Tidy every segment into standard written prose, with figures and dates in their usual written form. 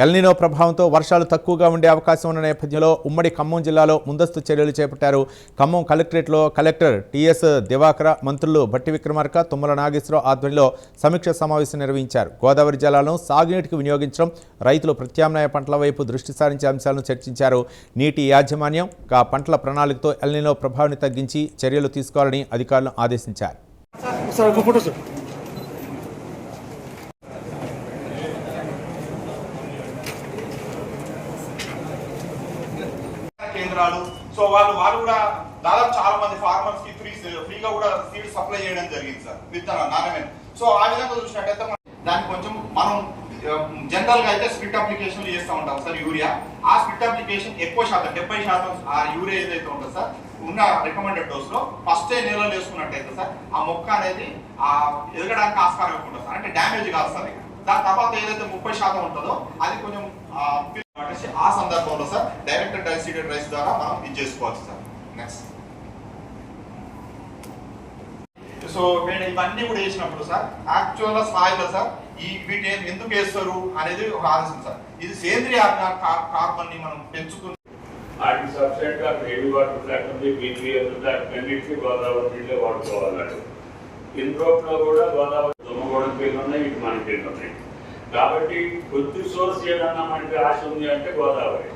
El Niño ప్రభావంతో వర్షాలు తక్కువగా ఉండే అవకాశం ఉన్న నేపథ్యంలో ఉమ్మడి ఖమ్మం జిల్లాలో ముందస్తు చర్యలు చేపట్టారు. ఖమ్మం కలెక్టరేట్లో కలెక్టర్ టిఎస్ దివాకర, మంత్రులు భట్టి విక్రమార్క, తుమ్మల నాగేశ్వరరావు ఆధ్వర్యంలో సమీక్ష సమావేశం నిర్వహించారు. గోదావరి జలాలను సాగునీటికి వినియోగించడం, రైతులు ప్రత్యామ్నాయ పంటల వైపు దృష్టి సారించే అంశాలను చర్చించారు. నీటి యాజమాన్యం, పంటల ప్రణాళికతో ఎల్నినో ప్రభావాన్ని తగ్గించి చర్యలు తీసుకోవాలని అధికారులను ఆదేశించారు. కేంద్రాలు సో వాళ్ళు కూడా దాదాపు చాలా మంది ఫార్మర్స్ కి ఫ్రీగా కూడా సీడ్ సప్లై చేయడం జరిగింది సార్, విత్తనాలు నాణ్యమైన. సో ఆ విధంగా చూసినట్టయితే దానికి కొంచెం మనం జనరల్ గా అయితే స్ప్లిట్ అప్లికేషన్ చేస్తూ ఉంటాం సార్. యూరియా ఆ స్ప్లిట్ అప్లికేషన్ ఎక్కువ శాతం 70% ఆ యూరియా ఏదైతే ఉంటుందో సార్ ఉన్న రికమెండెడ్ డోస్ లో ఫస్ట్ నేలలో వేసుకున్నట్టయితే సార్ ఆ మొక్క అనేది ఎదగడానికి ఆస్కారం ఎక్కువ ఉంటుంది సార్, అంటే డ్యామేజ్ కాదు సార్. దాని తర్వాత ఏదైతే 30% ఉంటుందో అది కొంచెం ఆ సందర్భంలో సార్ డైరెక్ట్ సీడెడ్ రైస్ ద్వారా మనం ఇది చేసుకోవచ్చు సార్. నెక్స్ట్ సో మేము ఇవన్నీ కూడా వేసినప్పుడు సార్ యాక్చువల్ గా స్థాయిలో సార్ వీటి ఎందుకు వేస్తారు అనేది ఒక ఆలోచన సార్. ఇది సేంద్రియ కార్బన్ ని మనం పెంచుతున్నాం. వాటికి సబ్సెట్ గా హెవీ వాటర్ ఫ్యాక్టరీ అన్నింటికి గోదావరి నీళ్ళే వాడుకోవాలన్నాడు. ఇంట్రోప్ లో కూడా గోదావరి దుమ్మగూడెం పేర్లు ఉన్నాయి, ఇటు మన పేర్లు ఉన్నాయి. కాబట్టి కొద్ది సోర్స్ ఏదన్నా మనకి ఆశ ఉంది అంటే గోదావరి,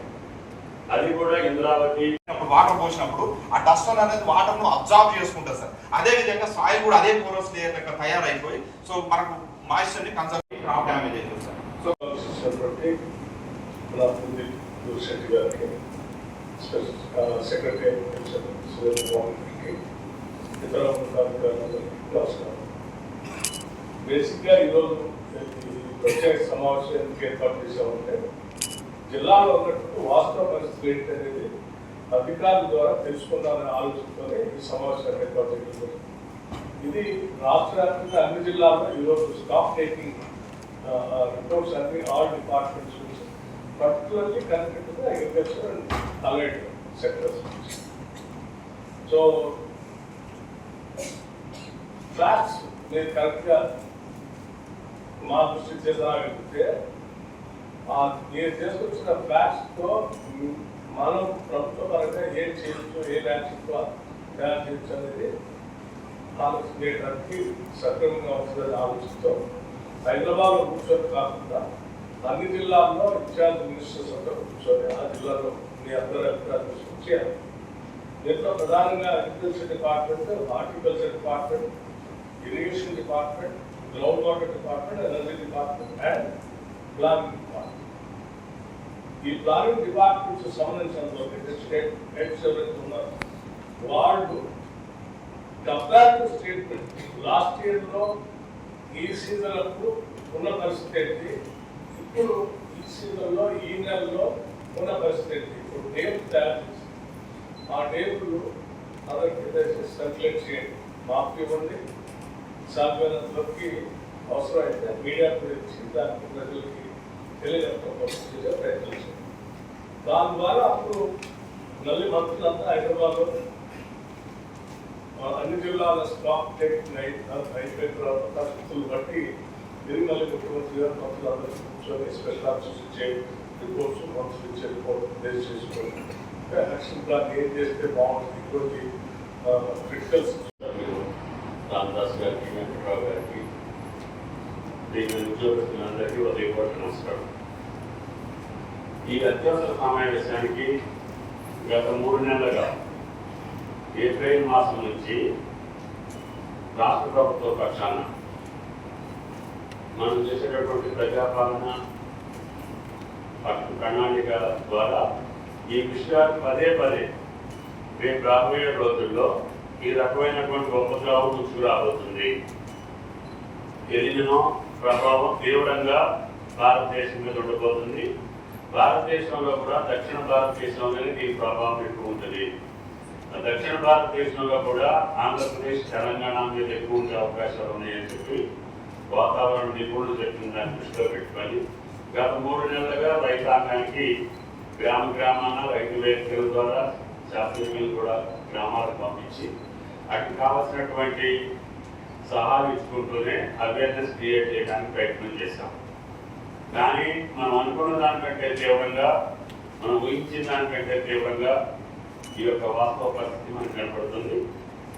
అది కూడా ఇంద్రావతి. వాటర్ పోసినప్పుడు ఆ డస్ట్ అనేది వాటర్ ను అబ్జార్బ్ చేసుకుంటుంది సార్. అదే విధంగా సాయిల్ కూడా అదే పోరస్ లేయర్ లెక్క తయారైపోయి సో మనకు మాయిశ్చర్ ని కన్సర్వ్ క్రాప్ డ్యామేజ్ అవుతుంది సార్. సో సెక్రటరీ బేసిక్గా ఈరోజు ప్రత్యేక సమావేశానికి ఏర్పాటు చేసామంటే జిల్లాలో ఉన్నట్టు వాస్తవ పరిస్థితి ఏంటి అనేది అధికారుల ద్వారా తెలుసుకుందామనే ఆలోచనతోనే ఈ సమావేశాన్ని ఏర్పాటు చేయడం. ఇది రాష్ట్ర వ్యాప్తంగా అన్ని జిల్లాల్లో ఈరోజు స్టాక్ టేకింగ్ రిపోర్ట్స్ అన్ని all departments particularly connected to agriculture and allied sectors. So flats మీరు కరెక్ట్గా మా దృష్టి చేద్దామంటే మీరు చేసుకొచ్చిన ఫ్లాట్స్తో మనం ప్రభుత్వ పరంగా ఏం చేయొచ్చు, ఏ వ్యాక్సిన్తో తయారు చేయొచ్చు అనేది ఆలోచన చేయడానికి సక్రమంగా వస్తుందని ఆలోచనతో హైదరాబాద్లో కూర్చొని కాకుండా అన్ని జిల్లాల్లో ఇన్ఛార్జ్ మినిస్టర్స్ అందరూ కూర్చొని ఆ జిల్లాలో మీ అందరూ అభిప్రాయాలు చేయాలి. దీంట్లో ప్రధానంగా agriculture department, horticulture department, irrigation department, ground water department, energy department and planning department. ఈ ప్లానింగ్ డిపార్ట్మెంట్స్ సంబంధించిన స్టేట్ హెడ్స్ ఎవరైతే ఉన్నారో వాళ్ళు కంపేరిటివ్ స్టేట్మెంట్ లాస్ట్ ఇయర్లో ఈ సీజన్ అప్పుడు ఉన్న పరిస్థితి ఏంటి, ఇప్పుడు ఈ సీజన్లో ఈ నెలలో ఉన్న పరిస్థితి ఏంటి, ఇప్పుడు టేబుల్ తయారు చేసి ఆ టేబుల్ అందరికి సర్క్యులేట్ చేయండి, మాకు ఇవ్వండి. సాధ్యమైనంతవరకు అవసరమైతే మీడియా గురించి దానికి ప్రజలకి తెలియజేసే ప్రయత్నం చేయండి. దాని ద్వారా అప్పుడు మళ్ళీ మంత్రులంతా హైదరాబాద్లో అన్ని జిల్లాల స్టాక్ టేకింగ్ అయిపోయిన తర్వాత పరిస్థితులు బట్టి తిరిగి మళ్ళీ ముఖ్యమంత్రి గారు మంత్రులు అందరికీ కూర్చొని స్పెషల్ ఆఫీసర్స్ ఇచ్చే రిపోర్ట్స్, మంత్రులు ఇచ్చే రిపోర్ట్ బేస్ చేసుకొని యాక్షన్ ప్లాన్ ఏం చేస్తే బాగుంటుంది, ఇటువంటి క్రిటికల్ రామదాస్ గారికి, వెంకట్రావు గారికి, దీని ఉద్యోగస్తులందరికీ ఉదయపూర్వక నమస్కారం. ఈ అత్యవసర సమావేశానికి గత 3 నెలలుగా ఏప్రిల్ మాసం నుంచి రాష్ట్ర ప్రభుత్వ పక్షాన మనం చేసేటటువంటి ప్రజాపాలన ప్రణాళిక ద్వారా ఈ విషయాలు పదే రేపు రాబోయే రోజుల్లో ఈ రకమైనటువంటి ఉపద్రవం తీసుకురాబోతుంది. ఎలినో ప్రభావం తీవ్రంగా భారతదేశం మీద ఉండబోతుంది. భారతదేశంలో కూడా దక్షిణ భారతదేశంలోనే దీని ప్రభావం ఎక్కువ ఉంటుంది. దక్షిణ భారతదేశంలో కూడా ఆంధ్రప్రదేశ్, తెలంగాణ మీద ఎక్కువ ఉండే అవకాశాలు ఉన్నాయని చెప్పి వాతావరణ నిపుణులు చెప్పిన దాన్ని దృష్టిలో పెట్టుకొని గత 3 నెలలుగా రైతాంగానికి గ్రామాన రైతు వేదికల ద్వారా శాస్త్రజ్ఞులు కూడా గ్రామాలకు పంపించి అటు కావాల్సినటువంటి సహాయం ఇచ్చుకుంటూనే అవేర్నెస్ క్రియేట్ చేయడానికి ప్రయత్నం చేశాం. కానీ మనం అనుకున్న దానికంటే తీవ్రంగా, మనం ఊహించిన దానికంటే తీవ్రంగా ఈ యొక్క వాస్తవ పరిస్థితి మనకు కనపడుతుంది.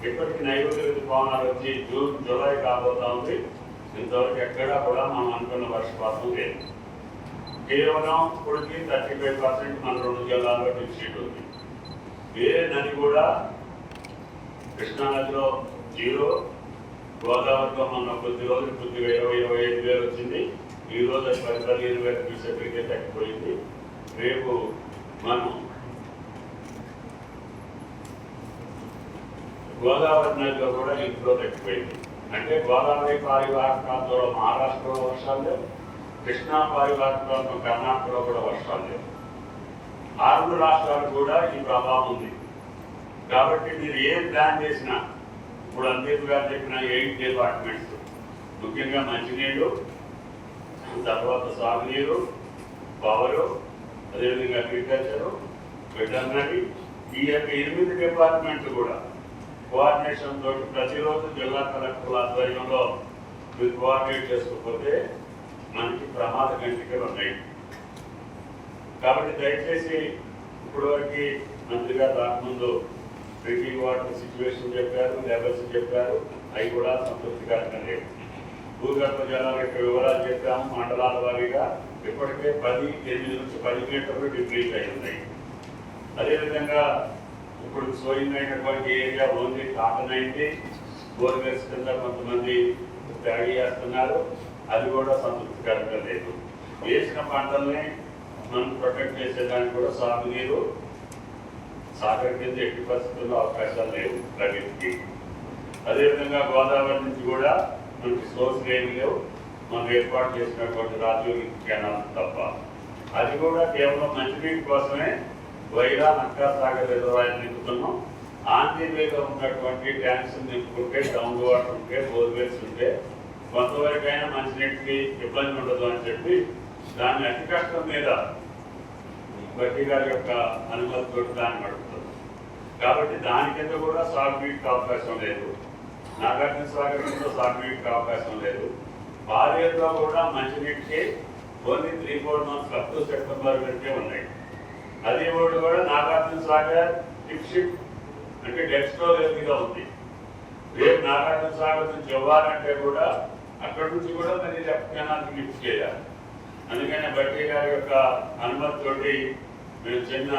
ఇప్పటికీ నైరుతి ఋతుపవనాలు వచ్చి జూన్, జూలై కాబోతా ఉంది. ఇంతవరకు ఎక్కడా కూడా మనం అనుకున్న వర్షపాతం లేదు. కేవలం ఇప్పటికి 35% మన 2 జిల్లాల్లో డిఫిసిట్ ఉంది. వేరే నది కూడా కృష్ణా నదిలో 0, గోదావరిలో మన కొద్ది రోజులు కొద్దిగా 20-25 వేలు వచ్చింది. ఈ రోజు అది 10-15 వేల క్యూసెక్లకే తగ్గిపోయింది. రేపు మనం గోదావరి నదిలో కూడా ఇంట్లో తగ్గిపోయింది. అంటే గోదావరి పారివాహక ప్రాంతంలో మహారాష్ట్రలో వర్షాలు లేవు, కృష్ణా పారివాహక ప్రాంతం కర్ణాటకలో కూడా వర్షాలు లేవు. 6 రాష్ట్రాలు కూడా ఈ ప్రభావం ఉంది. కాబట్టి మీరు ఏం ప్లాన్ చేసినా, ఇప్పుడు అంబేద్ గారు చెప్పిన 8 డిపార్ట్మెంట్స్, ముఖ్యంగా మంచినీళ్ళు, తర్వాత సాగునీరు, పవరు, అదేవిధంగా అగ్రికల్చరు, వెటర్నరీ, ఈ యొక్క 8 డిపార్ట్మెంట్లు కూడా కోఆర్డినేషన్ తోటి ప్రతిరోజు జిల్లా కలెక్టర్ల ఆధ్వర్యంలో మీరు కోఆర్డినేట్ చేసుకోకపోతే మనకి ప్రమాద గంటికలు ఉన్నాయి. కాబట్టి దయచేసి ఇప్పటివరకు మంత్రి గారు రాకముందు డ్రింకింగ్ వాటర్ సిచ్యువేషన్ చెప్పారు, లెవెల్స్ చెప్పారు, అవి కూడా సంతృప్తికరంగా లేవు. భూగర్భ జలాల యొక్క వివరాలు చెప్పాము. మండలాల వారీగా ఇప్పటికే 8 నుంచి 10 మీటర్లు డిప్లీట్ అయి ఉన్నాయి. అదేవిధంగా ఇప్పుడు సోయింగ్ అయినటువంటి ఏరియా ఓన్లీ కాటన్ అయింది. బోర్వెల్స్ కింద కొంతమంది ప్యాడీ చేస్తున్నారు, అది కూడా సంతృప్తికరంగా లేదు. వేసిన పంటల్ని మనం ప్రొటెక్ట్ చేసేదానికి కూడా సాగునీరు, సాగర్ కింద ఎట్టి పరిస్థితుల్లో అవకాశాలు లేవు ప్రగతికి. అదేవిధంగా గోదావరి నుంచి కూడా మనకి సోర్స్ ఏమి లేవు. మనం ఏర్పాటు చేసినటువంటి రాజీవ్ కెనాల్ తప్ప, అది కూడా కేవలం మంచినీటి కోసమే వైరా నక్కా సాగర్ రిజర్వాయర్ నింపుతున్నాం. ఆంధ్రవేలో ఉన్నటువంటి ట్యాంక్స్ నింపుకుంటే, గ్రౌండ్ వాటర్ ఉంటే, బోర్వెల్స్ ఉంటే కొంతవరకైనా మంచినీటికి ఇబ్బంది ఉండదు అని చెప్పి దాన్ని అతి కష్టం మీద బట్టి గారి యొక్క అనుమతితో దాన్ని నడుపుతుంది. కాబట్టి దాని కింద కూడా సాగునీటికి అవకాశం లేదు. నాగార్జున సాగర్ కింద సాగునీటికి అవకాశం లేదు. బారేరులో కూడా మంచినీటికి only 3-4 months up to September వరకే ఉన్నాయి. అది కూడా నాగార్జున సాగర్ డిఫిసిట్ అంటే డెడ్ స్టోరేజ్గా ఉంది. రేపు నాగార్జున సాగర్ నుంచి ఇవ్వాలంటే కూడా అక్కడి నుంచి కూడా మరి లెఫ్ట్ కెనాల్కి లిఫ్ట్ చేయాలి. అందుకని బట్టి గారి యొక్క అనుమతితోటి మేము చిన్న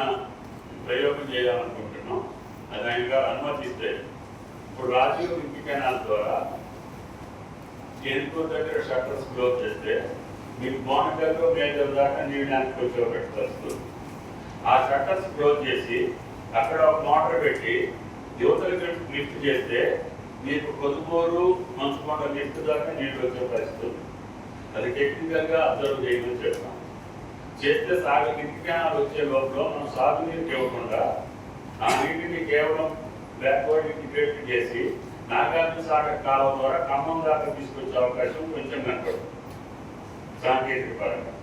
ప్రయోగం చేయాలనుకుంటున్నాం. అది ఆయన గారు అనుమతిస్తే ఇప్పుడు రాజీవ్ ఇంటి కెనాల్ ద్వారా కేంద్ర దగ్గర షట్టర్స్ క్లోజ్ చేస్తే మీకు మోనిటర్లో మేజర్ దాకా నీళ్ళకి కూర్చోబెట్టవచ్చు. ఆ షట్టర్స్ క్లోజ్ చేసి అక్కడ ఒక మోటార్ పెట్టి యువతలకి లిఫ్ట్ చేస్తే మీకు పొదుపూరు మంచుకొండ లిఫ్ట్ దాకా నీళ్ళు వచ్చే పరిస్థితి ఉంది. అది టెక్నికల్గా అబ్జర్వ్ చేయమని చెప్తాం. చేస్తే ఇంటి కెనాల్ వచ్చే లోపల మనం సాగునీరుకి ఇవ్వకుండా ఆ నీటిని కేవలం బ్యాక్వర్డ్ ఇంటిగ్రేట్ చేసి నాగార్జున సాగర్ కాలువ ద్వారా ఖమ్మం దాకా తీసుకొచ్చే అవకాశం కొంచెం కనపడుతుంది సాంకేతిక పరంగా.